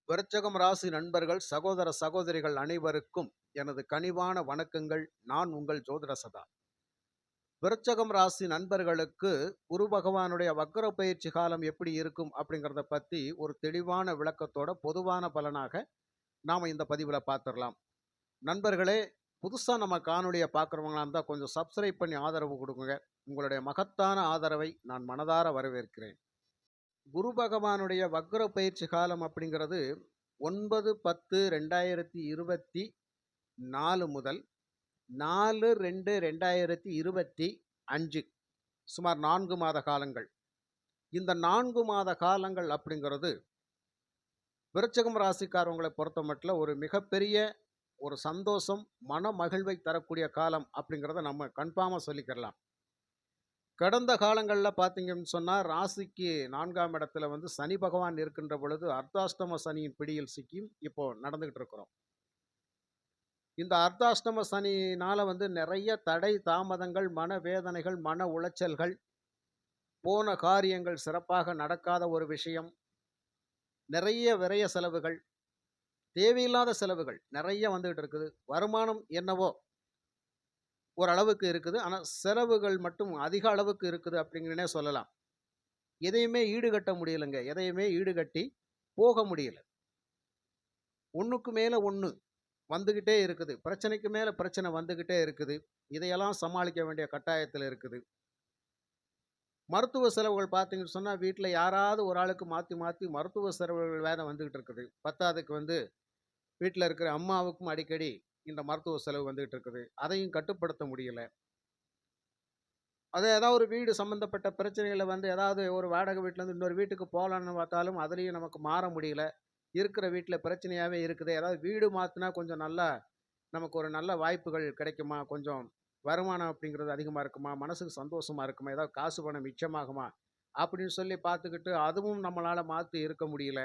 விருச்சகம் ராசி நண்பர்கள், சகோதர சகோதரிகள் அனைவருக்கும் எனது கனிவான வணக்கங்கள். நான் உங்கள் ஜோதிட சதா. விருச்சகம் ராசி நண்பர்களுக்கு குரு பகவானுடைய வக்ர பயிற்சி காலம் எப்படி இருக்கும் அப்படிங்கிறத பத்தி ஒரு தெளிவான விளக்கத்தோட பொதுவான பலனாக நாம இந்த பதிவுல பார்த்துடலாம். நண்பர்களே, புதுசா நம்ம காணொளியை பார்க்குறவங்களா இருந்தா கொஞ்சம் சப்ஸ்கிரைப் பண்ணி ஆதரவு கொடுங்க. உங்களுடைய மகத்தான ஆதரவை நான் மனதார வரவேற்கிறேன். குரு பகவானுடைய வக்ர பயிற்சி காலம் அப்படிங்கிறது 9/10/2024 முதல் 4/2/2025, சுமார் 4 மாத காலங்கள். இந்த 4 மாத காலங்கள் அப்படிங்கிறது விருச்சகம் ராசிக்காரவங்களை பொறுத்த மட்டும் ஒரு மிகப்பெரிய ஒரு சந்தோஷம், மன மகிழ்வை தரக்கூடிய காலம் அப்படிங்கிறத நம்ம கன்ஃபார்மாக சொல்லிக்கிறலாம். கடந்த காலங்களில் பார்த்தீங்கன்னு சொன்னால் ராசிக்கு 4ஆம் இடத்துல சனி பகவான் இருக்கின்ற பொழுது அர்த்தாஷ்டம சனியின் பிடியில் சிக்கியும் இப்போ நடந்துகிட்டு இருக்கிறோம். இந்த அர்த்தாஷ்டம சனினால நிறைய தடை தாமதங்கள், மனவேதனைகள், மன உளைச்சல்கள், போன காரியங்கள் சிறப்பாக நடக்காத ஒரு விஷயம், நிறைய விரய செலவுகள், தேவையில்லாத செலவுகள் நிறைய வந்துகிட்டு இருக்குது. வருமானம் என்னவோ ஓரளவுக்கு இருக்குது, ஆனால் செலவுகள் மட்டும் அதிக அளவுக்கு இருக்குது அப்படிங்கிறனே சொல்லலாம். எதையுமே ஈடுகட்ட முடியலைங்க, எதையுமே ஈடுகட்டி போக முடியல. ஒன்றுக்கு மேலே ஒன்று வந்துக்கிட்டே இருக்குது, பிரச்சனைக்கு மேலே பிரச்சனை வந்துக்கிட்டே இருக்குது. இதையெல்லாம் சமாளிக்க வேண்டிய கட்டாயத்தில் இருக்குது. மருத்துவ செலவுகள் பார்த்தீங்கன்னு சொன்னால் வீட்டில் யாராவது ஒரு ஆளுக்கு மாற்றி மாற்றி மருத்துவ செலவுகள் வேற வந்துக்கிட்டு இருக்குது. பத்தாவதுக்கு வீட்டில் இருக்கிற அம்மாவுக்கும் அடிக்கடி இந்த மருத்துவ செலவு வந்துகிட்டு இருக்குது. அதையும் கட்டுப்படுத்த முடியல. அதே ஏதாவது ஒரு வீடு சம்மந்தப்பட்ட பிரச்சனைகளை ஏதாவது ஒரு வாடகை வீட்டிலேருந்து இன்னொரு வீட்டுக்கு போகலான்னு பார்த்தாலும் அதுலேயும் நமக்கு மாற முடியல. இருக்கிற வீட்டில் பிரச்சனையாகவே இருக்குது. ஏதாவது வீடு மாற்றினா கொஞ்சம் நல்லா நமக்கு ஒரு நல்ல வாய்ப்புகள் கிடைக்குமா, கொஞ்சம் வருமானம் அப்படிங்கிறது அதிகமாக இருக்குமா, மனசுக்கு சந்தோஷமாக இருக்குமா, ஏதாவது காசு பணம் மிச்சமாகுமா அப்படின்னு சொல்லி பார்த்துக்கிட்டு அதுவும் நம்மளால் மாற்றி இருக்க முடியல.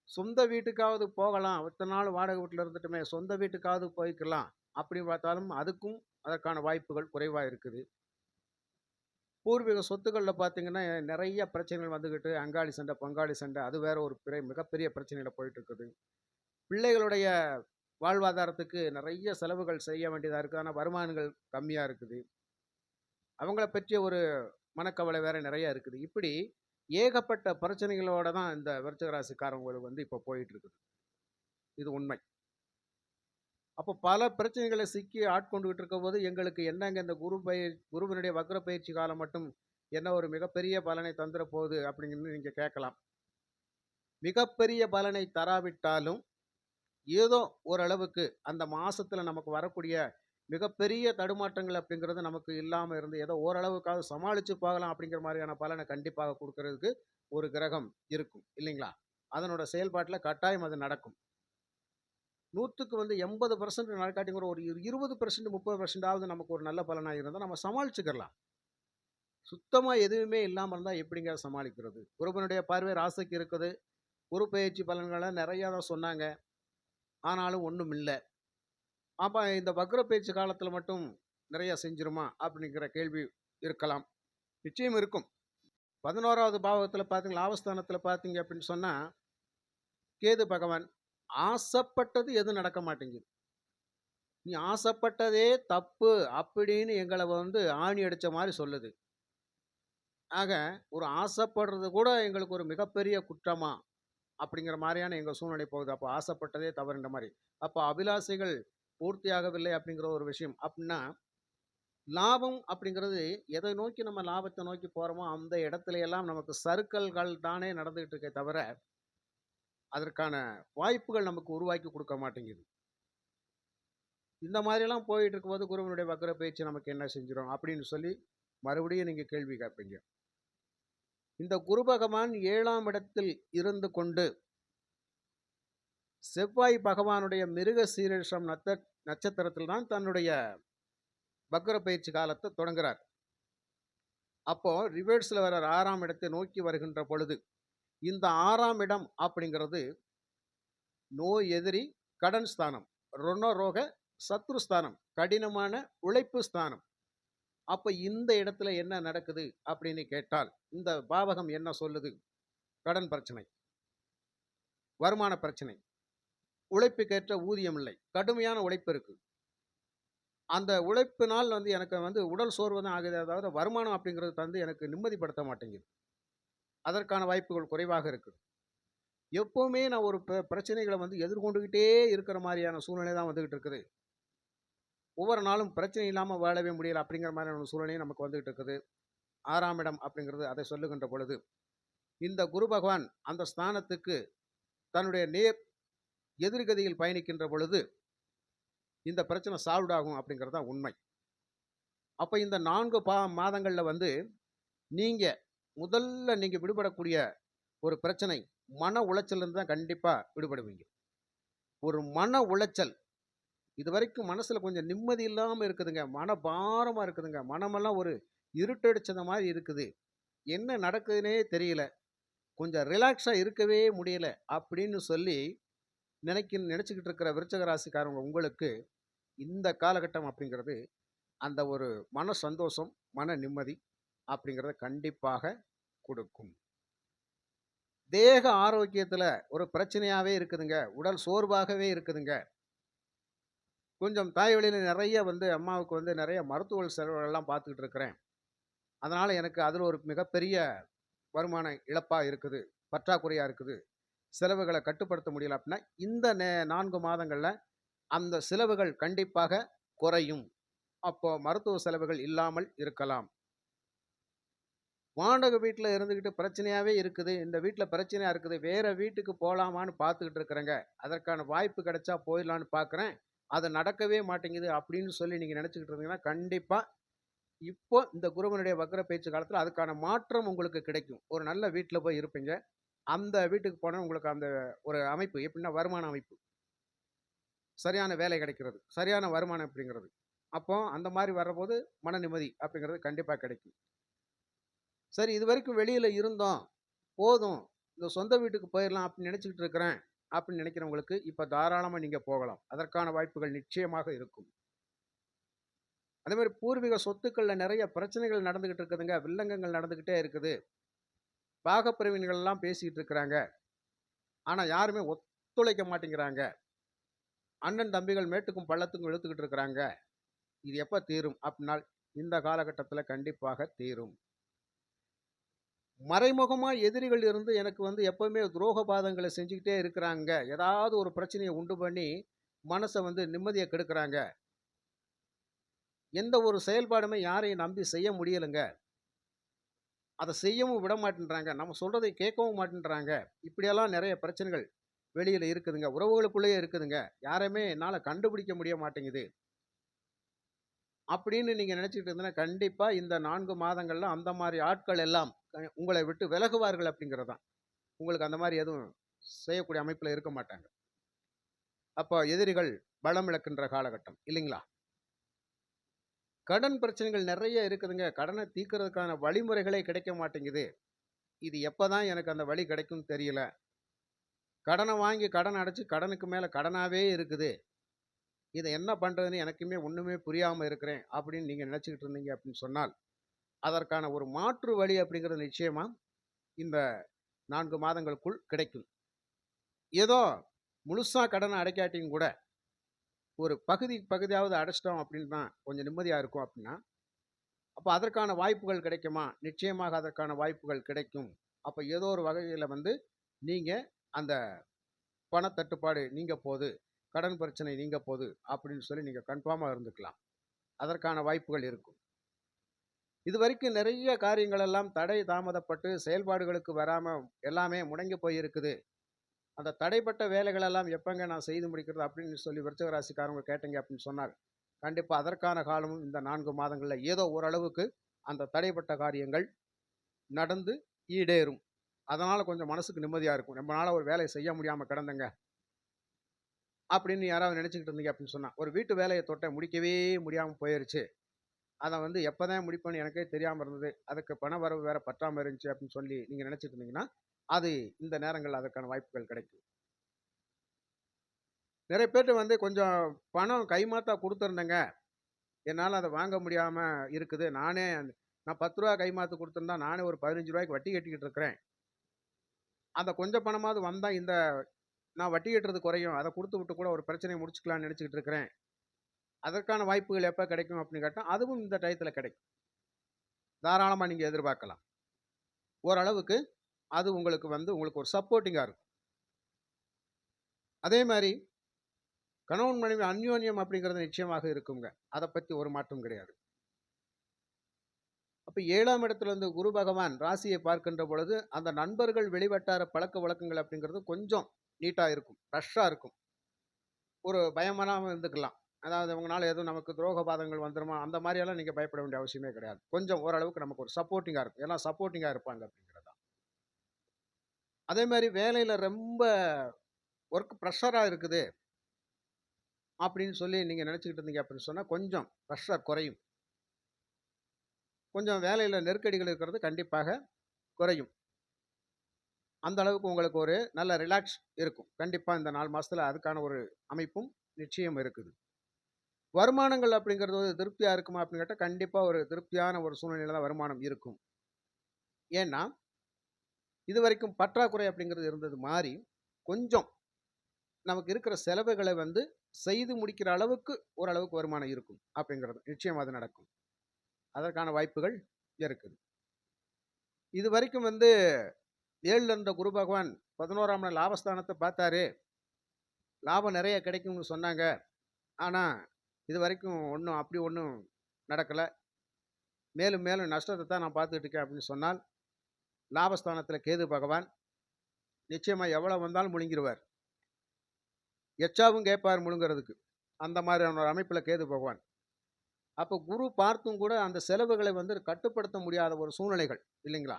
சொந்த வீட்டுக்காவது போகலாம், இத்தனை நாள் வாடகை வீட்டில் இருந்துட்டுமே சொந்த வீட்டுக்காவது போய்க்கலாம் அப்படின்னு பார்த்தாலும் அதுக்கும் அதற்கான வாய்ப்புகள் குறைவாக இருக்குது. பூர்வீக சொத்துக்களில் பார்த்தீங்கன்னா நிறைய பிரச்சனைகள் வந்துக்கிட்டு அங்காளி சண்டை, பங்காளி சண்டை, அது வேற ஒரு மிகப்பெரிய பிரச்சனையில் போயிட்டு இருக்குது. பிள்ளைகளுடைய வாழ்வாதாரத்துக்கு நிறைய செலவுகள் செய்ய வேண்டியதாக இருக்குது, ஆனால் வருமானங்கள் கம்மியாக இருக்குது. அவங்கள பற்றிய ஒரு மனக்கவலை வேற நிறைய இருக்குது. இப்படி ஏகப்பட்ட பிரச்சனைகளோட தான் இந்த விருச்சிக ராசிக்காரங்களுக்கு இப்போ போயிட்டு இருக்குது. இது உண்மை. அப்போ பல பிரச்சனைகளை சிக்கி ஆட்கொண்டுகிட்டு இருக்கும் போது எங்களுக்கு என்னங்க இந்த குருவினுடைய வக்ர பயிற்சி காலம் மட்டும் என்ன ஒரு மிகப்பெரிய பலனை தந்துட போகுது அப்படிங்கிறது நீங்கள் கேட்கலாம். மிகப்பெரிய பலனை தராவிட்டாலும் ஏதோ ஓரளவுக்கு அந்த மாசத்துல நமக்கு வரக்கூடிய மிகப்பெரிய தடுமாற்றங்கள் அப்படிங்கிறது நமக்கு இல்லாமல் இருந்து ஏதோ ஓரளவுக்காக சமாளித்து போகலாம் அப்படிங்கிற மாதிரியான பலனை கண்டிப்பாக கொடுக்கறதுக்கு ஒரு கிரகம் இருக்கும் இல்லைங்களா? அதனோட செயல்பாட்டில் கட்டாயம் அது நடக்கும். 100க்கு 80% நடக்காட்டிங்கிற ஒரு 20% 30% நமக்கு ஒரு நல்ல பலனாக இருந்தால் நம்ம சமாளிச்சுக்கலாம். சுத்தமாக எதுவுமே இல்லாமல் இருந்தால் எப்படிங்க சமாளிக்கிறது? குருவனுடைய பார்வை ராசிக்கு இருக்குது. குரு பயிற்சி பலன்களை நிறையா தான் சொன்னாங்க, ஆனாலும் ஒன்றும் இல்லை. அப்போ இந்த வக்ர பயிற்சி காலத்தில் மட்டும் நிறைய செஞ்சிருமா அப்படிங்கிற கேள்வி இருக்கலாம். நிச்சயம் இருக்கும். 11வது பாவத்தில் பார்த்தீங்க, லாபஸ்தானத்தில் பார்த்தீங்க அப்படின்னு சொன்னால் கேது பகவான் ஆசைப்பட்டது எதுவும் நடக்க மாட்டேங்குது. நீ ஆசைப்பட்டதே தப்பு அப்படின்னு எங்களை ஆணி அடித்த மாதிரி சொல்லுது. ஆக ஒரு ஆசைப்படுறது கூட எங்களுக்கு ஒரு மிகப்பெரிய குற்றமா அப்படிங்கிற மாதிரியான எங்கள் சூழ்நிலை போகுது. அப்போ ஆசைப்பட்டதே தவறுன்ற மாதிரி. அப்போ அபிலாசைகள் பூர்த்தியாகவில்லை அப்படிங்கிற ஒரு விஷயம். அப்படின்னா லாபம் அப்படிங்கிறது எதை நோக்கி நம்ம லாபத்தை நோக்கி போகிறோமோ அந்த இடத்துல எல்லாம் நமக்கு சறுக்கல்கள் தானே நடந்துகிட்டு இருக்கே தவிர அதற்கான வாய்ப்புகள் நமக்கு உருவாக்கி கொடுக்க மாட்டேங்குது. இந்த மாதிரிலாம் போயிட்டு இருக்கும்போது குருவனுடைய வக்ர பயிற்சி நமக்கு என்ன செஞ்சிடும் அப்படின்னு சொல்லி மறுபடியும் நீங்கள் கேள்வி கேட்பீங்க. இந்த குரு பகவான் 7ஆம் இடத்தில் இருந்து கொண்டு செவ்வாய் பகவானுடைய மிருக சீரிஷம் நட்சத்திரத்தில் தான் தன்னுடைய வக்ர பயிற்சி காலத்தை தொடங்குறார். அப்போ ரிவர்ஸில் வர 6ஆம் இடத்தை நோக்கி வருகின்ற பொழுது இந்த 6ஆம் இடம் அப்படிங்கிறது நோய் எதிரி கடன் ஸ்தானம், ருணரோக சத்ருஸ்தானம், கடினமான உழைப்பு ஸ்தானம். அப்போ இந்த இடத்துல என்ன நடக்குது அப்படின்னு கேட்டால் இந்த பாவகம் என்ன சொல்லுது? கடன் பிரச்சனை. வருமான பிரச்சனை, உழைப்புக்கேற்ற ஊதியம் இல்லை, கடுமையான உழைப்பு இருக்கு. அந்த உழைப்பினால் வந்து எனக்கு வந்து உடல் சோர்வு தான் ஆகுதே தவிர, வருமானம் அப்படிங்கிறது வந்து எனக்கு நிம்மதிப்படுத்த மாட்டேங்குது. அதற்கான வாய்ப்புகள் குறைவாக இருக்கு. எப்பவுமே நான் ஒரு பிரச்சனைகள வந்து எதிர்கொண்டுகிட்டே இருக்கிற மாரியான சூழ்நிலை தான் வந்துகிட்டு இருக்குது. ஒவ்வொரு நாளும் பிரச்சனை இல்லாம வாழவே முடியல அப்படிங்கிற மாரியான ஒரு சூழ்நிலையும் நமக்கு வந்துகிட்டு இருக்குது. 6ஆம் இடம் அப்படிங்கிறது அதை சொல்லுகின்ற பொழுது, இந்த குரு பகவான் அந்த ஸ்தானத்துக்கு தன்னுடைய நேர் எதிர்கதியில் பயணிக்கின்ற பொழுது, இந்த பிரச்சனை சால்வ்ட் ஆகும் அப்படிங்கிறது தான் உண்மை. அப்ப இந்த 4 மாதங்கள்ல வந்து நீங்க முதல்ல நீங்க விடுபடக்கூடிய ஒரு பிரச்சனை, மன உளைச்சல்லேருந்து தான் கண்டிப்பா விடுபடுவீங்க. ஒரு மன உளைச்சல், இதுவரைக்கும் மனசுல கொஞ்சம் நிம்மதி இல்லாம இருக்குதுங்க. மனபாரமா இருக்குதுங்க. மனமெல்லாம் ஒரு இருட்டடிச்சத மாரி இருக்குது. என்ன நடக்குதுன்னே தெரியல. கொஞ்சம் ரிலாக்ஸா இருக்கவே முடியல. அப்படின்னு சொல்லி நினைச்சுக்கிட்டு இருக்கிற விருச்சக ராசிக்காரவங்க உங்களுக்கு, இந்த காலகட்டம் அப்படிங்கிறது, அந்த ஒரு மன சந்தோஷம், மன நிம்மதி அப்படிங்கிறத கண்டிப்பாக குடுக்கும். தேக ஆரோக்கியத்துல ஒரு பிரச்சனையாவே இருக்குதுங்க. உடல் சோர்வாகவே இருக்குதுங்க. கொஞ்சம் தாய் வழியில நெறைய வந்து அம்மாவுக்கு வந்து நெறைய மருத்துவ செலவுகள்லாம் பார்த்துக்கிட்டு இருக்கிறேன். அதனால எனக்கு அதுல ஒரு மிகப்பெரிய வருமான இழப்பா இருக்குது. பற்றாக்குறையா இருக்குது. செலவுகள கட்டுப்படுத்த முடியல அப்படின்னா, இந்த 4 மாதங்கள்ல அந்த செலவுகள் கண்டிப்பாக குறையும். அப்போ மருத்துவ செலவுகள் இல்லாமல் இருக்கலாம். வாடகை வீட்ல இருந்துகிட்டு பிரச்சனையாவே இருக்குது. இந்த வீட்ல பிரச்சனையா இருக்குது. வேற வீட்டுக்கு போலாமான்னு பார்த்துக்கிட்டு இருக்கிறேங்க. அதற்கான வாய்ப்பு கிடைச்சா போயிடலான்னு பார்க்குறேன். அது நடக்கவே மாட்டேங்குது அப்படின்னு சொல்லி நீங்க நினைச்சுக்கிட்டு இருந்தீங்கன்னா, கண்டிப்பா இப்போ இந்த குருவனுடைய வக்ர பேச்சு காலத்துல அதுக்கான மாற்றம் உங்களுக்கு கிடைக்கும். ஒரு நல்ல வீட்ல போய் இருப்பீங்க. அந்த வீட்டுக்கு போனா உங்களுக்கு அந்த ஒரு அமைப்பு எப்படின்னா வருமான அமைப்பு. சரியான வேலை கிடைக்கிறது. சரியான வருமானம் அப்படிங்கிறது. அப்போ அந்த மாரி வரம்போது மன நிம்மதி அப்படிங்கிறது கண்டிப்பா கிடைக்கும். சரி இதுவரைக்கும் வெளியில இருந்தோம். போதும். இந்த சொந்த வீட்டுக்கு போயிரலாம் அப்படின்னு நினைச்சுக்கிட்டு இருக்கிறேன். அப்படின்னு நினைக்கிறவங்களுக்கு இப்ப தாராளமா நீங்க போகலாம். அதற்கான வாய்ப்புகள் நிச்சயமாக இருக்கும். அதே மாரி பூர்வீக சொத்துக்கள்ல நெறைய பிரச்சனைகள் நடந்துகிட்டு இருக்குதுங்க. வில்லங்கங்கள் நடந்துகிட்டே இருக்குது. பாகப்பிரிவினைகள்லாம் பேசிட்டு இருக்கிறாங்க. ஆனா யாருமே ஒத்துழைக்க மாட்டேங்கிறாங்க. அண்ணன் தம்பிகள் மேட்டுக்கும் பள்ளத்துக்கும் இழுத்துக்கிட்டு இருக்கிறாங்க. இது எப்ப தீரும்? அப்படினால் இந்த காலகட்டத்தில கண்டிப்பாக தீரும். மறைமுகமா எதிரிகள் இருந்து எனக்கு வந்து எப்பவுமே துரோகபாதங்கள செஞ்சுக்கிட்டே இருக்கிறாங்க. ஏதாவது ஒரு பிரச்சனைய உண்டு பண்ணி, மனச வந்து நிம்மதிய கெடுக்குறாங்க. எந்த ஒரு செயல்பாடுமே யாரையும் நம்பி செய்ய முடியலங்க. அத செய்யவும் விட மாட்டேன்றாங்க. நம்ம சொல்றதை கேட்கவும் மாட்டேன்றாங்க. இப்படியெல்லாம் நெறைய பிரச்சனைகள் வெளியில இருக்குதுங்க. உறவுகளுக்குள்ளேயே இருக்குதுங்க. யாரையுமே என்னால கண்டுபிடிக்க முடிய மாட்டேங்குது. அப்படின்னு நீங்க நினைச்சுக்கிட்டு இருந்தீங்கன்னா, கண்டிப்பா இந்த 4 மாதங்கள்ல அந்த மாரி ஆட்கள் எல்லாம் உங்களை விட்டு விலகுவார்கள் அப்படிங்கிறது தான். உங்களுக்கு அந்த மாரி எதுவும் செய்யக்கூடிய அமைப்புல இருக்க மாட்டாங்க. அப்போ எதிரிகள் பலம் இழக்கின்ற காலகட்டம் இல்லைங்களா? கடன் பிரச்சனைகள் நெறைய இருக்குதுங்க. கடன தீர்க்கிறதுக்கான வழிமுறைகளே கிடைக்க மாட்டேங்குது. இது எப்பதான் எனக்கு அந்த வழி கிடைக்கும்னு தெரியல. கடன வாங்கி கடன் அடைச்சு கடனுக்கு மேல கடனாவே இருக்குது. இத என்ன பண்றதுன்னு எனக்குமே ஒண்ணுமே புரியாம இருக்கிறேன். அப்படின்னு நீங்க நினைச்சுக்கிட்டு இருந்தீங்க அப்படின்னு சொன்னால், அதற்கான ஒரு மாற்று வழி அப்படிங்கிறது நிச்சயமா இந்த 4 மாதங்களுக்குள் கிடைக்கும். ஏதோ முழுசா கடன அடைக்காட்டியும் கூட, ஒரு பகுதியாவது அடைச்சிட்டோம் அப்படின்னா கொஞ்சம் நிம்மதியா இருக்கும் அப்படின்னா, அப்ப அதற்கான வாய்ப்புகள் கிடைக்குமா? நிச்சயமாக அதற்கான வாய்ப்புகள் கிடைக்கும். அப்ப ஏதோ ஒரு வகையில வந்து நீங்க அந்த பணத்தட்டுப்பாடு நீங்க போது, கடன் பிரச்சனை நீங்க போது அப்படின்னு சொல்லி நீங்க கன்ஃபார்மா இருந்துக்கலாம். அதற்கான வாய்ப்புகள் இருக்கும். இதுவரைக்கும் நிறைய காரியங்கள் எல்லாம் தடை தாமதப்பட்டு செயல்பாடுகளுக்கு வராம எல்லாமே முடங்கி போய் இருக்குது. அந்த தடைப்பட்ட வேலைகள் எல்லாம் எப்பங்க நான் செய்து முடிக்கிறது அப்படின்னு சொல்லி விருச்சிக ராசிக்காரங்க கேட்டீங்க அப்படின்னு சொன்னார். கண்டிப்பா அதற்கான காலமும் இந்த 4 மாதங்கள்ல ஏதோ ஓரளவுக்கு அந்த தடைப்பட்ட காரியங்கள் நடந்து ஈடேறும். அதனால கொஞ்சம் மனசுக்கு நிம்மதியா இருக்கும். நம்மளால ஒரு வேலைய செய்ய முடியாம கிடந்தேங்க அப்படின்னு யாராவது நினைச்சுக்கிட்டு இருந்தீங்க அப்படின்னு சொன்னா, ஒரு வீட்டு வேலைய தொட்டேன் முடிக்கவே முடியாம போயிருச்சு. அத வந்து எப்பதான் முடிப்பேன்னு எனக்கே தெரியாம இருந்தது. அதுக்கு பண வரவு வேற பற்றாம இருந்துச்சு அப்படின்னு சொல்லி நீங்க நினைச்சிட்டு இருந்தீங்கன்னா, அது இந்த நேரங்கள்ல அதற்கான வாய்ப்புகள் கிடைக்கும். நெறைய பேர்ட்ட வந்து கொஞ்சம் பணம் கைமாத்தா குடுத்துருந்தேங்க. என்னால அத வாங்க முடியாம இருக்குது. நான் ரூ. 10 கைமாத்து குடுத்திருந்தா, நானே ஒரு ரூ. 15க்கு வட்டி கட்டிக்கிட்டு இருக்கிறேன். அந்த கொஞ்சம் பணமாவது வந்தா இந்த நான் வட்டி கட்டுறது குறையும். அத குடுத்து விட்டு கூட ஒரு பிரச்சனைய முடிச்சுக்கலாம்னு நெனச்சுக்கிட்டு இருக்கிறேன். அதற்கான வாய்ப்புகள் எப்ப கிடைக்கும் அப்படின்னு கேட்டா, அதுவும் இந்த டயத்துல கிடைக்கும். தாராளமா நீங்க எதிர்பார்க்கலாம். ஓரளவுக்கு அது உங்களுக்கு ஒரு சப்போர்ட்டிங்கா இருக்கும். அதே மாரி கணவன் மனைவி அந்யோன்யம் அப்படிங்கிறது நிச்சயமாக இருக்குங்க. அத பத்தி ஒரு மாற்றும் கிடையாது. அப்ப 7ஆம் இடத்துல இருந்து குரு பகவான் ராசியை பார்க்கின்ற பொழுது, அந்த நண்பர்கள் வெளிவட்டார பழக்கவழக்கங்கள் அப்படிங்கிறது கொஞ்சம் நீட்டா இருக்கும். ஃப்ரெஷ்ஷா இருக்கும். ஒரு பயமனாம இருந்துக்கலாம். அதாவது அவங்கனால எதுவும் நமக்கு துரோகபாதங்கள் வந்துருமா? அந்த மாரியெல்லாம் நீங்க பயப்பட வேண்டிய அவசியமே கிடையாது. கொஞ்சம் ஓரளவுக்கு நமக்கு ஒரு சப்போர்ட்டிங்கா இருக்கும். எல்லாம் சப்போர்ட்டிங்கா இருப்பாங்க அப்படிங்கிறது தான். அதே மாரி வேலையில ரொம்ப ஒர்க் பிரஷரா இருக்குது அப்படின்னு சொல்லி நீங்க நினைச்சுக்கிட்டு இருந்தீங்க அப்படின்னு சொன்னா, கொஞ்சம் பிரஷர் குறையும். கொஞ்சம் வேலையில நெருக்கடிகள் இருக்கிறது கண்டிப்பாக குறையும். அந்த அளவுக்கு உங்களுக்கு ஒரு நல்ல ரிலாக்ஸ் இருக்கும். கண்டிப்பா இந்த 4 மாசத்துல அதுக்கான ஒரு அமைப்பும் நிச்சயம் இருக்குது. வருமானங்கள் அப்படிங்கிறது ஒரு திருப்தியா இருக்குமா அப்படின்னு கேட்டா, கண்டிப்பா ஒரு திருப்தியான ஒரு சூழ்நிலையில தான் வருமானம் இருக்கும். ஏன்னா, இதுவரைக்கும் பற்றாக்குறை அப்படிங்கிறது இருந்தது மாறி, கொஞ்சம் நமக்கு இருக்கிற செலவுகள செய்து முடிக்கிற அளவுக்கு ஓரளவுக்கு வருமானம் இருக்கும் அப்படிங்கிறது. நிச்சயம் அது நடக்கும். அதற்கான வாய்ப்புகள் இருக்குது. இதுவரைக்கும் 7ல இருந்த குரு பகவான் 11ஆம் இடம் லாபஸ்தானத்த பார்த்தாரு. லாபம் நெறைய கிடைக்கும்னு சொன்னாங்க. ஆனா, இதுவரைக்கும் ஒண்ணும் நடக்கல. மேலும் மேலும் நஷ்டத்த தான் நான் பார்த்துட்டு இருக்கேன் அப்படின்னு சொன்னால், லாபஸ்தானத்தில கேது பகவான் நிச்சயமா எவ்வளவு வந்தாலும் முழுங்கிருவார். எச்சாவும் கேட்பார் முழுங்குறதுக்கு. அந்த மாதிரியான ஒரு அமைப்பில கேது பகவான். அப்போ குரு பார்த்தும் கூட அந்த செலவுகளை கட்டுப்படுத்த முடியாத ஒரு சூழ்நிலைகள் இல்லைங்களா?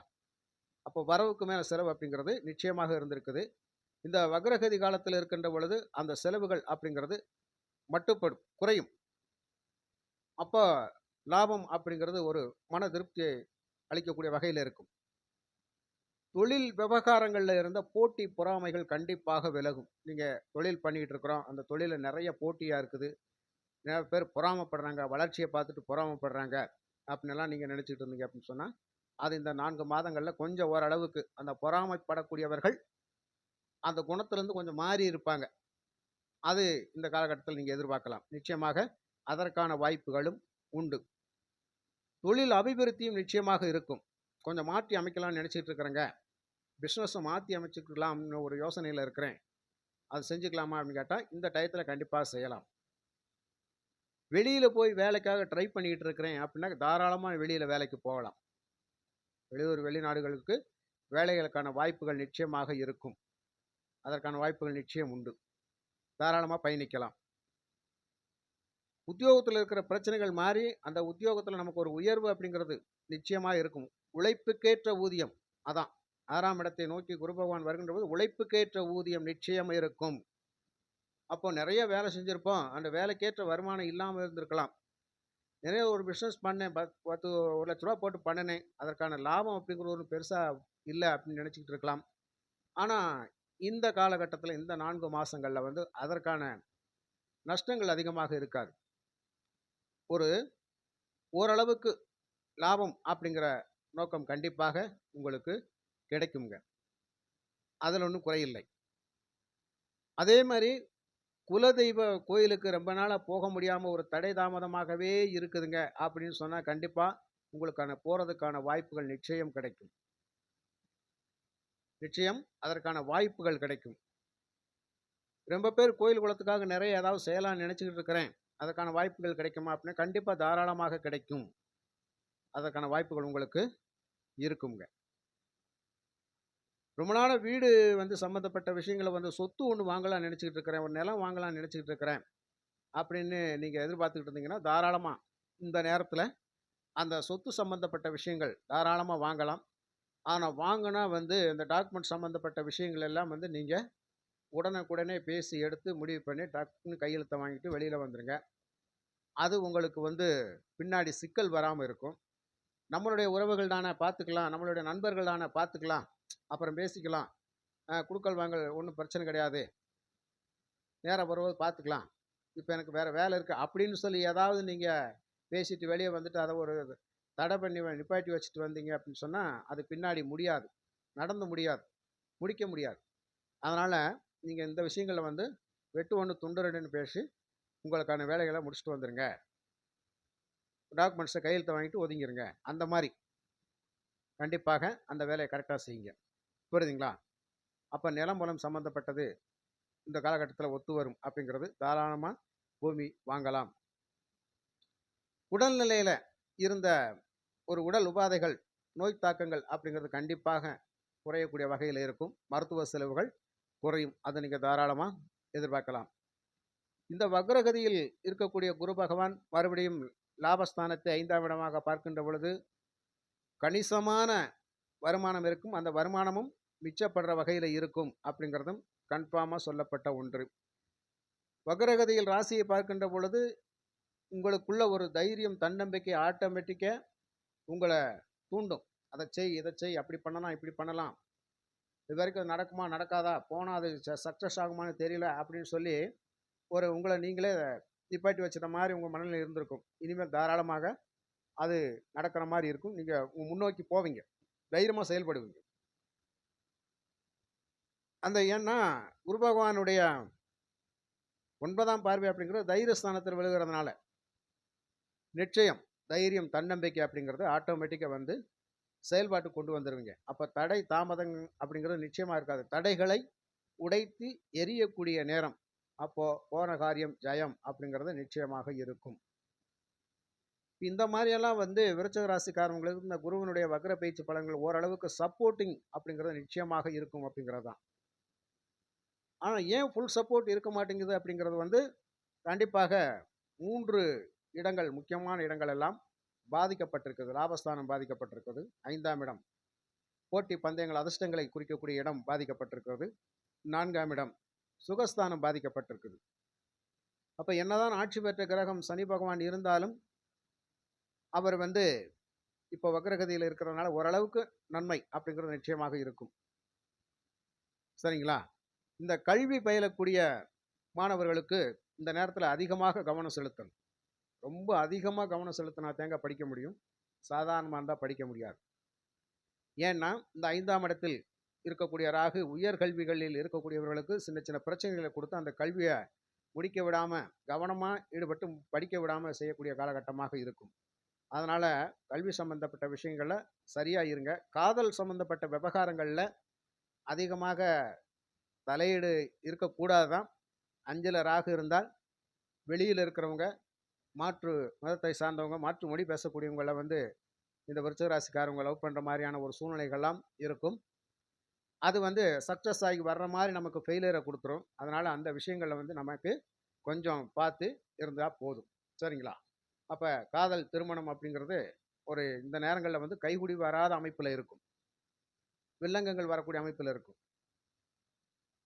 அப்போ வரவுக்கு மேல செலவு அப்படிங்கிறது நிச்சயமாக இருந்திருக்குது. இந்த வக்ரகதி காலத்தில இருக்கின்ற பொழுது, அந்த செலவுகள் அப்படிங்கிறது மட்டுப்படும், குறையும். அப்போ லாபம் அப்படிங்கிறது ஒரு மன திருப்தியை அளிக்கக்கூடிய வகையில இருக்கும். தொழில் விவகாரங்கள்ல இருந்த போட்டி, பொறாமைகள் கண்டிப்பாக விலகும். நீங்க தொழில் பண்ணிட்டு இருக்கிறோம். அந்த தொழில்ல நெறைய போட்டியா இருக்குது. நிறைய பேர் பொறாமைப்படுறாங்க. வளர்ச்சிய பார்த்துட்டு பொறாமைப்படுறாங்க. அப்படின்னுலாம் நீங்க நினைச்சுட்டு இருந்தீங்க அப்படின்னு சொன்னா, அது இந்த 4 மாதங்கள்ல கொஞ்சம் ஓரளவுக்கு அந்த பொறாமைப்படக்கூடியவர்கள் அந்த குணத்திலிருந்து கொஞ்சம் மாறி இருப்பாங்க. அது இந்த காலகட்டத்தில நீங்க எதிர்பார்க்கலாம். நிச்சயமாக அதற்கான வாய்ப்புகளும் உண்டு. தொழில் அபிவிருத்தியும் நிச்சயமாக இருக்கும். கொஞ்சம் மாற்றி அமைக்கலாம்னு நினைச்சிட்டு இருக்கிறேங்க. பிசினஸ மாத்தி அமைச்சுக்கலாம்னு ஒரு யோசனையில இருக்கிறேன். அது செஞ்சுக்கலாமா அப்படின்னு கேட்டா, இந்த டயத்துல கண்டிப்பா செய்யலாம். வெளியில போய் வேலைக்காக ட்ரை பண்ணிட்டு இருக்கிறேன் அப்படின்னா, தாராளமா வெளியில வேலைக்கு போகலாம். வெளியூர், வெளிநாடுகளுக்கு வேலைகளுக்கான வாய்ப்புகள் நிச்சயமாக இருக்கும். அதற்கான வாய்ப்புகள் நிச்சயம் உண்டு. தாராளமா பயணிக்கலாம். உத்தியோகத்துல இருக்கிற பிரச்சனைகள் மாறி, அந்த உத்தியோகத்துல நமக்கு ஒரு உயர்வு அப்படிங்கிறது நிச்சயமா இருக்கும். உழைப்புக்கேற்ற ஊதியம். அதான் 6ஆம் இடத்தை நோக்கி குரு பகவான் வருகின்றபோது, உழைப்புக்கேற்ற ஊதியம் நிச்சயம் இருக்கும். அப்போ நெறைய வேலை செஞ்சிருப்போம். அந்த வேலைக்கேற்ற வருமானம் இல்லாம இருந்திருக்கலாம். நிறைய ஒரு பிசினஸ் பண்ணேன். 10 ₹1,00,000 போட்டு பண்ணுனேன். அதற்கான லாபம் அப்படிங்கிறது ஒண்ணும் பெருசா இல்ல அப்படின்னு நினைச்சுக்கிட்டு இருக்கலாம். ஆனா, இந்த காலகட்டத்தில இந்த 4 மாசங்கள்ல அதற்கான நஷ்டங்கள் அதிகமாக இருக்காது. ஒரு ஓரளவுக்கு லாபம் அப்படிங்கிற நோக்கம் கண்டிப்பாக உங்களுக்கு கிடைக்குங்க. அதுல ஒண்ணும் குறையில்லை. அதே மாரி குலதெய்வ கோயிலுக்கு ரொம்ப நாளா போக முடியாம ஒரு தடை தாமதமாகவே இருக்குதுங்க அப்படின்னு சொன்னா, கண்டிப்பா உங்களுக்கான போறதுக்கான வாய்ப்புகள் நிச்சயம் கிடைக்கும். நிச்சயம் அதற்கான வாய்ப்புகள் கிடைக்கும். ரொம்ப பேர் கோயில் குளத்துக்காக நெறைய ஏதாவது செய்யலாம்னு நெனச்சுக்கிட்டு இருக்கிறேன். அதற்கான வாய்ப்புகள் கிடைக்குமா? அப்படின்னா, கண்டிப்பா தாராளமாக கிடைக்கும். அதற்கான வாய்ப்புகள் உங்களுக்கு இருக்குங்க. ரொம்ப நாளா வீடு சம்மந்தப்பட்ட விஷயங்கள சொத்து ஒண்ணு வாங்கலாம்னு நெனச்சுக்கிட்டு இருக்கிறேன். ஒரு நிலம் வாங்கலாம்னு நெனச்சுக்கிட்டு இருக்கிறேன். அப்படின்னு நீங்க எதிர்பார்த்துக்கிட்டு இருந்தீங்கன்னா, தாராளமா இந்த நேரத்தில அந்த சொத்து சம்பந்தப்பட்ட விஷயங்கள் தாராளமா வாங்கலாம். ஆனா வாங்குனா இந்த டாக்குமெண்ட் சம்மந்தப்பட்ட விஷயங்கள் எல்லாம் நீங்க உடனுக்குடனே பேசி எடுத்து முடிவு பண்ணி டக்குன்னு கையெழுத்த வாங்கிட்டு வெளியில வந்துருங்க. அது உங்களுக்கு பின்னாடி சிக்கல் வராம இருக்கும். நம்மளுடைய உறவுகள் தானே பார்த்துக்கலாம். நம்மளுடைய நண்பர்கள் தானே பார்த்துக்கலாம். அப்புறம் பேசிக்கலாம். குடுக்கல் வாங்கல் ஒண்ணும் பிரச்சனை கிடையாது. நேரம் வரும்போது பார்த்துக்கலாம். இப்ப எனக்கு வேற வேலை இருக்கு. அப்படின்னு சொல்லி ஏதாவது நீங்க பேசிட்டு வெளிய வந்துட்டு அத ஒரு தடை பண்ணி நிப்பாட்டி வச்சுட்டு வந்தீங்க அப்படின்னு சொன்னா, அது பின்னாடி முடியாது. நடந்து முடியாது. முடிக்க முடியாது. அதனால நீங்கள் இந்த விஷயங்களை வந்து வெட்டு ஒன்று துண்டு ரெண்டுன்னு பேசி உங்களுக்கான வேலைகளை முடிச்சுட்டு வந்துடுங்க, டாக்குமெண்ட்ஸை கையெழுத்தை வாங்கிட்டு ஒதுங்கிருங்க. அந்த மாதிரி கண்டிப்பாக அந்த வேலையை கரெக்டாக செய்யுங்க. புரியுதுங்களா? அப்போ நிலம் புலம் சம்மந்தப்பட்டது இந்த காலகட்டத்தில் ஒத்து வரும் அப்படிங்கிறது, தாராளமாக பூமி வாங்கலாம். உடல்நிலையில் இருந்த ஒரு உடல் உபாதைகள், நோய் தாக்கங்கள் அப்படிங்கிறது கண்டிப்பாக குறையக்கூடிய வகையில் இருக்கும். மருத்துவ செலவுகள் குறையும். அதை நீங்கள் தாராளமாக எதிர்பார்க்கலாம். இந்த வக்ரகதியில் இருக்கக்கூடிய குரு பகவான் மறுபடியும் லாபஸ்தானத்தை 5ஆம் இடமாக பார்க்கின்ற பொழுது கணிசமான வருமானம் இருக்கும். அந்த வருமானமும் மிச்சப்படுற வகையில் இருக்கும் அப்படிங்கிறதும் கன்ஃபார்மாக சொல்லப்பட்ட ஒன்று. வக்ரகதியில் ராசியை பார்க்கின்ற பொழுது உங்களுக்குள்ள ஒரு தைரியம், தன்னம்பிக்கை ஆட்டோமேட்டிக்காக உங்களை தூண்டும். அதை செய், இதை செய், அப்படி பண்ணலாம், இப்படி பண்ணலாம், இது வரைக்கும் அது நடக்குமா நடக்காதா, போனால் அது சக்ஸஸ் ஆகுமான்னு தெரியல அப்படின்னு சொல்லி ஒரு உங்களை நீங்களே நிப்பாட்டி வச்சுட்ட மாதிரி உங்கள் மனநிலை இருந்திருக்கும். இனிமேல் தாராளமாக அது நடக்கிற மாதிரி இருக்கும். நீங்கள் முன்னோக்கி போவீங்க, தைரியமாக செயல்படுவீங்க. அந்த ஏன்னா குரு பகவானுடைய 9ஆம் பார்வை அப்படிங்கிறது தைரியஸ்தானத்தில் விழுகிறதுனால நிச்சயம் தைரியம், தன்னம்பிக்கை அப்படிங்கிறது ஆட்டோமேட்டிக்காக வந்து செயல்பாட்டு கொண்டு வந்துடுவீங்க. அப்போ தடை தாமதம் அப்படிங்கிறது நிச்சயமாக இருக்காது. தடைகளை உடைத்து எரியக்கூடிய நேரம். அப்போது போன காரியம் ஜெயம் அப்படிங்கிறது நிச்சயமாக இருக்கும். இந்த மாதிரியெல்லாம் வந்து விருச்சிக ராசிக்காரங்களுக்கு இந்த குருவனுடைய வக்ர பயிற்சி பலன்கள் ஓரளவுக்கு சப்போர்ட்டிங் அப்படிங்கிறது நிச்சயமாக இருக்கும் அப்படிங்கிறது தான். ஆனால் ஏன் ஃபுல் சப்போர்ட் இருக்க மாட்டேங்குது அப்படிங்கிறது வந்து கண்டிப்பாக 3 இடங்கள், முக்கியமான இடங்கள் எல்லாம் பாதிக்கப்பட்டிருக்குது. லாபஸ்தானம் பாதிக்கப்பட்டிருக்குது. 5ஆம் இடம் போட்டி பந்தயங்கள் அதிர்ஷ்டங்களை குறிக்கக்கூடிய இடம் பாதிக்கப்பட்டிருக்கிறது. 4ஆம் இடம் சுகஸ்தானம் பாதிக்கப்பட்டிருக்குது. அப்போ என்னதான் ஆட்சி பெற்ற கிரகம் சனி பகவான் இருந்தாலும் அவர் வந்து இப்போ வக்ரகதியில் இருக்கிறதுனால ஓரளவுக்கு நன்மை அப்படிங்கிறது நிச்சயமாக இருக்கும். சரிங்களா? இந்த கல்வி பயிலக்கூடிய மாணவர்களுக்கு இந்த நேரத்தில் அதிகமாக கவனம் செலுத்தணும். ரொம்ப அதிகமாக கவனம் செலுத்தினா தேங்க படிக்க முடியும். சாதாரணமாக இருந்தால் படிக்க முடியாது. ஏன்னா இந்த 5ஆம் இடத்தில் இருக்கக்கூடிய ராகு உயர்கல்விகளில் இருக்கக்கூடியவர்களுக்கு சின்ன சின்ன பிரச்சனைகளை கொடுத்து அந்த கல்வியை முடிக்க விடாமல், கவனமாக ஈடுபட்டு படிக்க விடாமல் செய்யக்கூடிய காலகட்டமாக இருக்கும். அதனால் கல்வி சம்பந்தப்பட்ட விஷயங்களில் சரியாக இருங்க. காதல் சம்பந்தப்பட்ட விவகாரங்களில் அதிகமாக தலையீடு இருக்கக்கூடாது தான். 5ல் ராகு இருந்தால் வெளியில் இருக்கிறவங்க, மாற்று மதத்தை சார்ந்தவங்க, மாற்று மொழி பேசக்கூடியவங்களை வந்து இந்த விருச்சிக ராசிக்காரவங்க லவ் பண்ணுற மாதிரியான ஒரு சூழ்நிலைகள்லாம் இருக்கும். அது வந்து சக்ஸஸ் ஆகி வர்ற மாதிரி நமக்கு ஃபெயிலியரை கொடுத்துரும். அதனால் அந்த விஷயங்களில் வந்து நமக்கு கொஞ்சம் பார்த்து இருந்தால் போதும். சரிங்களா? அப்போ காதல், திருமணம் அப்படிங்கிறது ஒரு இந்த நேரங்களில் வந்து கைகுடி வராத அமைப்பில் இருக்கும். வில்லங்கங்கள் வரக்கூடிய அமைப்பில் இருக்கும்.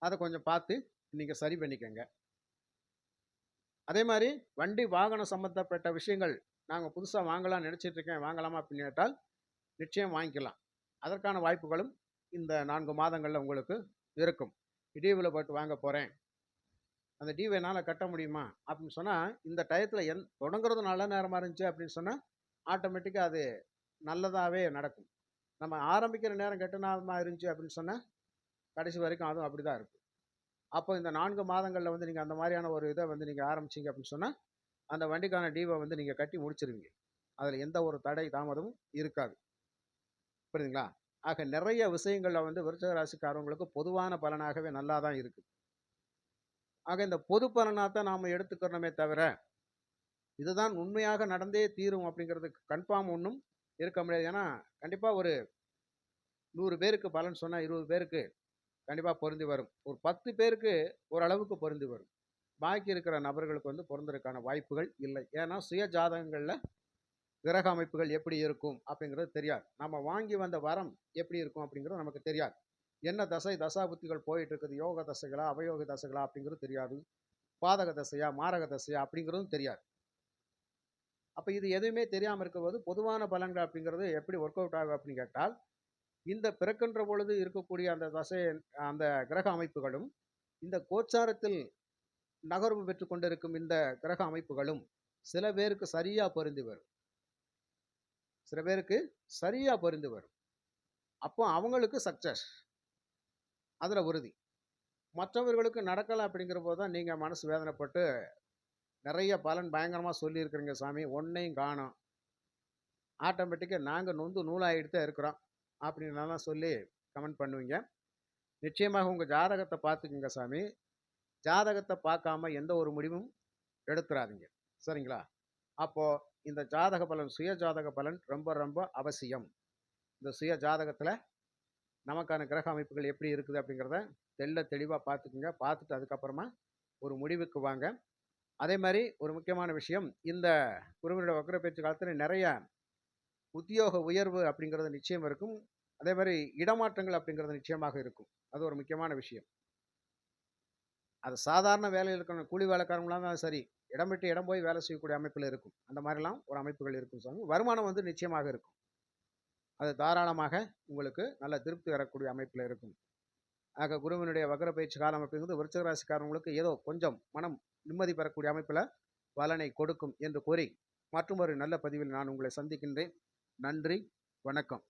அதை கொஞ்சம் பார்த்து நீங்கள் சரி பண்ணிக்கங்க. அதே மாதிரி வண்டி வாகனம் சம்மந்தப்பட்ட விஷயங்கள் நாங்கள் புதுசாக வாங்கலாம்னு நினச்சிட்டு இருக்கேன், வாங்கலாமா அப்படின்னு கேட்டால் நிச்சயம் வாங்கிக்கலாம். அதற்கான வாய்ப்புகளும் இந்த 4 மாதங்களில் உங்களுக்கு இருக்கும். டிவியில் போட்டு வாங்க போகிறேன், அந்த டிவி என்னால் கட்ட முடியுமா அப்படின்னு சொன்னால் இந்த டயத்தில் தொடங்குறது நல்ல நேரமாக இருந்துச்சு அப்படின்னு சொன்னால் ஆட்டோமேட்டிக்காக அது நல்லதாகவே நடக்கும். நம்ம ஆரம்பிக்கிற நேரம் கெட்ட நேரமாக இருந்துச்சு அப்படின்னு சொன்னால் கடைசி வரைக்கும் அதுவும் அப்படி தான் இருக்கும். அப்போ இந்த 4 மாதங்களில் வந்து நீங்கள் அந்த மாதிரியான ஒரு இதை வந்து நீங்கள் ஆரம்பிச்சிங்க அப்படின்னு சொன்னால் அந்த வண்டிக்கான டிவை வந்து நீங்கள் கட்டி முடிச்சிருவீங்க. அதில் எந்த ஒரு தடை தாமதமும் இருக்காது. புரியுதுங்களா? ஆக நிறைய விஷயங்களில் வந்து விருச்சிக ராசிக்காரவங்களுக்கு பொதுவான பலனாகவே நல்லா தான் இருக்குது. ஆக இந்த பொது பலனாக தான் நாம் எடுத்துக்கிறோமே தவிர இதுதான் உண்மையாக நடந்தே தீரும் அப்படிங்கிறதுக்கு கன்ஃபார்ம் ஒன்றும் இருக்க முடியாது. ஏன்னா கண்டிப்பாக ஒரு 100 பேருக்கு பலன் சொன்னால் 20 பேருக்கு கண்டிப்பாக பொருந்தி வரும். ஒரு 10 பேருக்கு ஓரளவுக்கு பொருந்தி வரும். பாக்கி இருக்கிற நபர்களுக்கு வந்து பொருந்ததுக்கான வாய்ப்புகள் இல்லை. ஏன்னா சுய ஜாதகங்களில் கிரக அமைப்புகள் எப்படி இருக்கும் அப்படிங்கிறது தெரியாது. நம்ம வாங்கி வந்த வரம் எப்படி இருக்கும் அப்படிங்கிறது நமக்கு தெரியாது. என்ன தசை தசாபுத்திகள் போயிட்டு இருக்குது, யோக தசைகளா அவயோக தசைகளா அப்படிங்கிறது தெரியாது. பாதக தசையா மாரக தசையா அப்படிங்கிறதும் தெரியாது. அப்போ இது எதுவுமே தெரியாமல் இருக்கும்போது பொதுவான பலன்கள் அப்படிங்கிறது எப்படி ஒர்க் அவுட் ஆகும் அப்படின்னு கேட்டால் இந்த பிறக்கின்ற பொழுது இருக்கக்கூடிய அந்த தசை, அந்த கிரக அமைப்புகளும் இந்த கோச்சாரத்தில் நகர்வு பெற்று கொண்டிருக்கும் இந்த கிரக அமைப்புகளும் சில பேருக்கு சரியாக பொருந்தி வரும், சில பேருக்கு சரியாக பொருந்தி வரும். அப்போ அவங்களுக்கு சக்ஸஸ் அதில் உறுதி. மற்றவர்களுக்கு நடக்கல அப்படிங்கிற போது தான் நீங்க மனசு வேதனைப்பட்டு, நெறைய பலன் பயங்கரமா சொல்லியிருக்கிறீங்க சாமி. ஒண்ணையும் காணோம். ஆட்டோமேட்டிக்கா நாங்க நொந்து நூலாயிட்டு தான் இருக்கிறோம். அப்படின்னுலாம் சொல்லி கமெண்ட் பண்ணுவீங்க. நிச்சயமாக உங்க ஜாதகத்த பார்த்துக்கங்க சாமி. ஜாதகத்த பார்க்காம எந்த ஒரு முடிவும் எடுத்துறாதீங்க. சரிங்களா? அப்போ இந்த ஜாதக பலன், சுய ஜாதக பலன் ரொம்ப ரொம்ப அவசியம். இந்த சுய ஜாதகத்துல நமக்கான கிரக அமைப்புகள் எப்படி இருக்குது அப்படிங்கிறத தெளிவா பார்த்துக்குங்க. பார்த்துட்டு அதுக்கப்புறமா ஒரு முடிவுக்கு வாங்க. அதே மாரி ஒரு முக்கியமான விஷயம், இந்த குருவினுடைய வக்ர பெயர்ச்சி காலத்துல நெறைய உத்தியோக உயர்வு அப்படிங்கிறது நிச்சயம் இருக்கும். அதே மாரி இடமாற்றங்கள் அப்படிங்கிறது நிச்சயமாக இருக்கும். அது ஒரு முக்கியமான விஷயம். அது சாதாரண வேலையில இருக்கிற கூலி வேலைக்காரங்களா இருந்தாலும் சரி, இடம் விட்டு இடம் போய் வேலை செய்யக்கூடிய அமைப்புல இருக்கும். அந்த மாரிலாம் ஒரு அமைப்புகள் இருக்கும் சாமி. வருமானம் வந்து நிச்சயமாக இருக்கும். அது தாராளமாக உங்களுக்கு நல்ல திருப்தி தரக்கூடிய அமைப்புல இருக்கும். ஆக குருவினுடைய வக்ர பயிற்சி காலம் அப்படிங்கிறது விருச்சிக ராசிக்காரங்களுக்கு ஏதோ கொஞ்சம் மனம் நிம்மதி பெறக்கூடிய அமைப்புல பலனை கொடுக்கும் என்று கூறி, மற்றுமொரு நல்ல பதிவில் நான் உங்களை சந்திக்கின்றேன். நன்றி, வணக்கம்.